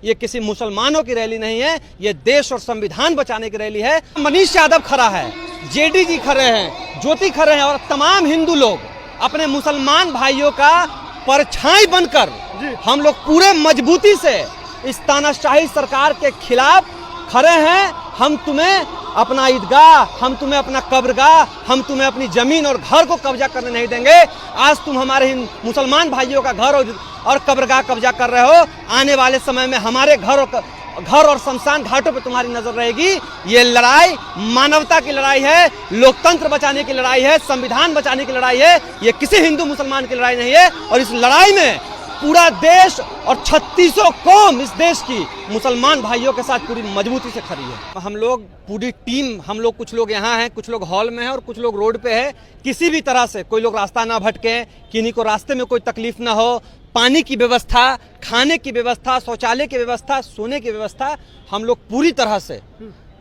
ये किसी मुसलमानों की रैली नहीं है, ये देश और संविधान बचाने की रैली है। मनीष यादव खड़ा है, जेडी जी खड़े हैं, ज्योति खड़े हैं और तमाम हिंदू लोग अपने मुसलमान भाइयों का परछाई बनकर हम लोग पूरे मजबूती से इस तानाशाही सरकार के खिलाफ खड़े हैं। हम तुम्हें अपना ईदगाह, हम तुम्हें अपना कब्रगाह, हम तुम्हें अपनी जमीन और घर को कब्जा करने नहीं देंगे। आज तुम हमारे मुसलमान भाइयों का घर और कब्रगाह कब्जा कर रहे हो, आने वाले समय में हमारे घर और शमशान घाटों पे तुम्हारी नजर रहेगी। ये लड़ाई मानवता की लड़ाई है, लोकतंत्र बचाने की लड़ाई है, संविधान बचाने की लड़ाई है। ये किसी हिंदू मुसलमान की लड़ाई नहीं है और इस लड़ाई में पूरा देश और 3600 कौम इस देश की मुसलमान भाइयों के साथ पूरी मजबूती से खड़ी है। हम लोग पूरी टीम, हम लोग कुछ लोग यहाँ हैं, कुछ लोग हॉल में हैं और कुछ लोग रोड पे है। किसी भी तरह से कोई लोग रास्ता ना भटके, किन्हीं को रास्ते में कोई तकलीफ ना हो, पानी की व्यवस्था, खाने की व्यवस्था, शौचालय की व्यवस्था, सोने की व्यवस्था, हम लोग पूरी तरह से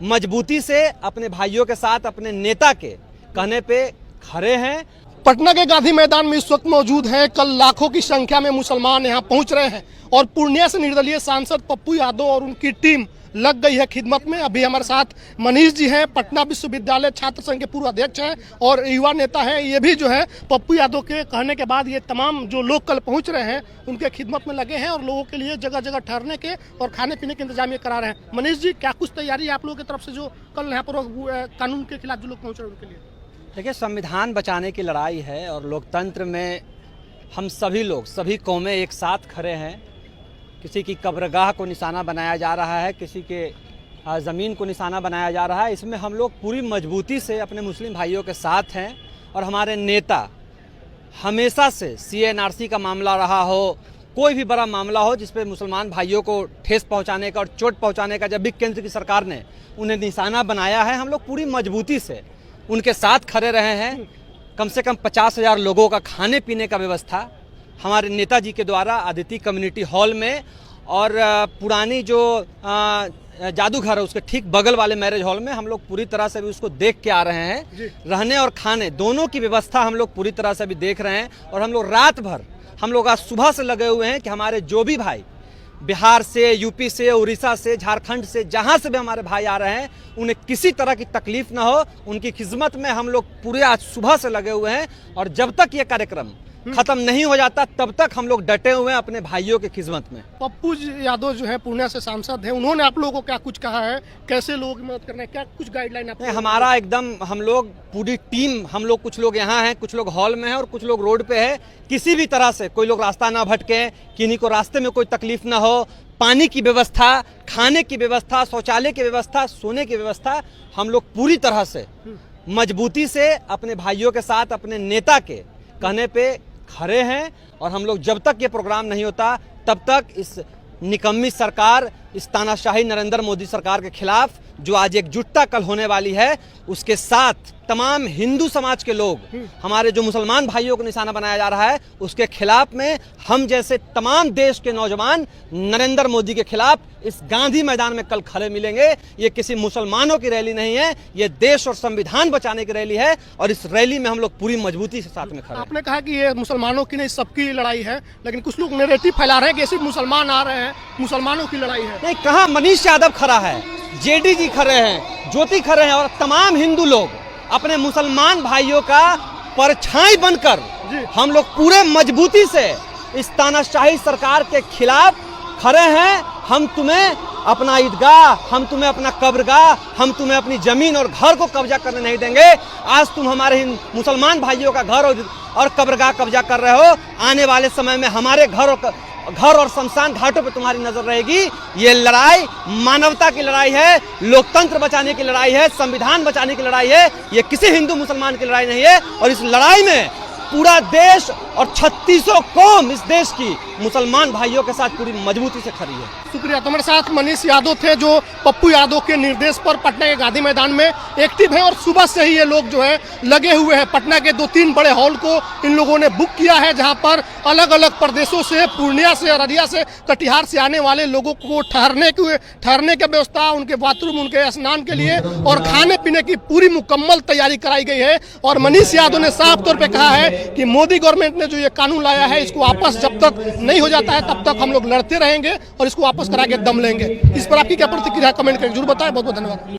मजबूती से अपने भाइयों के साथ अपने नेता के कहने पे खड़े हैं। पटना के गांधी मैदान में इस वक्त मौजूद हैं। कल लाखों की संख्या में मुसलमान यहां पहुंच रहे हैं और पूर्णिया से निर्दलीय सांसद पप्पू यादव और उनकी टीम लग गई है खिदमत में। अभी हमारे साथ मनीष जी हैं, पटना विश्वविद्यालय छात्र संघ के पूर्व अध्यक्ष हैं और युवा नेता हैं। ये भी जो है पप्पू यादव के कहने के बाद ये तमाम जो लोग कल पहुंच रहे हैं उनके खिदमत में लगे हैं और लोगों के लिए जगह जगह ठहरने के और खाने पीने के इंतजाम ये करा रहे हैं। मनीष जी, क्या कुछ तैयारी है आप लोगों की तरफ से जो कल यहाँ पर कानून के खिलाफ जो लोग पहुँच रहे हैं उनके लिए? देखिए, संविधान बचाने की लड़ाई है और लोकतंत्र में हम सभी लोग, सभी कौमें एक साथ खड़े हैं। किसी की कब्रगाह को निशाना बनाया जा रहा है, किसी के ज़मीन को निशाना बनाया जा रहा है। इसमें हम लोग पूरी मजबूती से अपने मुस्लिम भाइयों के साथ हैं और हमारे नेता हमेशा से CNRC का मामला रहा हो, कोई भी बड़ा मामला हो जिस पे मुसलमान भाइयों को ठेस पहुंचाने का और चोट पहुंचाने का जब भी केंद्र की सरकार ने उन्हें निशाना बनाया है, हम लोग पूरी मजबूती से उनके साथ खड़े रहे हैं। कम से कम 50,000 लोगों का खाने पीने का व्यवस्था हमारे नेताजी के द्वारा अदिति कम्युनिटी हॉल में और पुरानी जो जादूघर है उसके ठीक बगल वाले मैरिज हॉल में हम लोग पूरी तरह से भी उसको देख के आ रहे हैं। रहने और खाने दोनों की व्यवस्था हम लोग पूरी तरह से भी देख रहे हैं और हम लोग रात भर, हम लोग आज सुबह से लगे हुए हैं कि हमारे जो भी भाई बिहार से, यूपी से, उड़ीसा से, झारखंड से, जहां से भी हमारे भाई आ रहे हैं, उन्हें किसी तरह की तकलीफ ना हो, उनकी खिदमत में हम लोग पूरे आज सुबह से लगे हुए हैं और जब तक ये कार्यक्रम खत्म नहीं हो जाता तब तक हम लोग डटे हुए हैं अपने भाइयों की खिदमत में। पप्पू यादव जो है पूर्णिया से सांसद हैं, उन्होंने आप लोगों को क्या कुछ कहा है, कैसे लोगों की मदद करना है, क्या कुछ गाइडलाइन आप? हमारा एकदम, हम लोग पूरी टीम, हम लोग कुछ लोग यहाँ हैं, कुछ लोग हॉल में हैं और कुछ लोग रोड पे है। किसी भी तरह से कोई लोग रास्ता ना भटके, किन्हीं को रास्ते में कोई तकलीफ ना हो, पानी की व्यवस्था, खाने की व्यवस्था, शौचालय की व्यवस्था, सोने की व्यवस्था, हम लोग पूरी तरह से मजबूती से अपने भाइयों के साथ अपने नेता के कहने पे खड़े हैं और हम लोग जब तक ये प्रोग्राम नहीं होता तब तक इस निकम्मी सरकार, इस तानाशाही नरेंद्र मोदी सरकार के खिलाफ जो आज एकजुटता कल होने वाली है उसके साथ तमाम हिंदू समाज के लोग, हमारे जो मुसलमान भाइयों को निशाना बनाया जा रहा है उसके खिलाफ में हम जैसे तमाम देश के नौजवान नरेंद्र मोदी के खिलाफ इस गांधी मैदान में कल खड़े मिलेंगे। ये किसी मुसलमानों की रैली नहीं है, ये देश और संविधान बचाने की रैली है और इस रैली में हम लोग पूरी मजबूती से साथ में खड़े हैं। आपने कहा कि ये मुसलमानों की नहीं, सबकी लड़ाई है, लेकिन कुछ लोग नैरेटिव फैला रहे हैं कि सिर्फ मुसलमान आ रहे हैं, मुसलमानों की लड़ाई है। नहीं, कहाँ मनीष यादव खड़ा है, जेडी जी खड़े हैं, ज्योति खड़े हैं और तमाम हिंदू लोग अपने मुसलमान भाइयों का परछाई बनकर हम लोग पूरे मजबूती से इस तानाशाही सरकार के खिलाफ खड़े हैं। हम तुम्हें अपना ईदगाह, हम तुम्हें अपना कब्रगाह, हम तुम्हें अपनी जमीन और घर को कब्जा करने नहीं देंगे। आज तुम हमारे मुसलमान भाइयों का घर और कब्रगाह कब्जा कर रहे हो, आने वाले समय में हमारे घर और शमशान घाटों पे तुम्हारी नजर रहेगी। ये लड़ाई मानवता की लड़ाई है, लोकतंत्र बचाने की लड़ाई है, संविधान बचाने की लड़ाई है। ये किसी हिंदू मुसलमान की लड़ाई नहीं है और इस लड़ाई में पूरा देश और 3600 कौम इस देश की मुसलमान भाइयों के साथ पूरी मजबूती से खड़ी है। शुक्रिया। तुम्हारे साथ मनीष यादव थे जो पप्पू यादव के निर्देश पर पटना के गांधी मैदान में एक्टिव हैं और सुबह से ही ये लोग जो है लगे हुए हैं। पटना के 2-3 बड़े हॉल को इन लोगों ने बुक किया है जहां पर अलग अलग प्रदेशों से, पूर्णिया से, अररिया से, कटिहार से आने वाले लोगों को ठहरने की व्यवस्था, उनके बाथरूम, उनके स्नान के लिए और खाने पीने की पूरी मुकम्मल तैयारी कराई गई है। और मनीष यादव ने साफ तौर पर कहा है कि मोदी गवर्नमेंट ने जो ये कानून लाया है इसको वापस जब तक नहीं हो जाता है तब तक हम लोग लड़ते रहेंगे और इसको वापस करा के दम लेंगे। इस पर आपकी क्या प्रतिक्रिया कमेंट करके जरूर बताएं। बहुत बहुत धन्यवाद।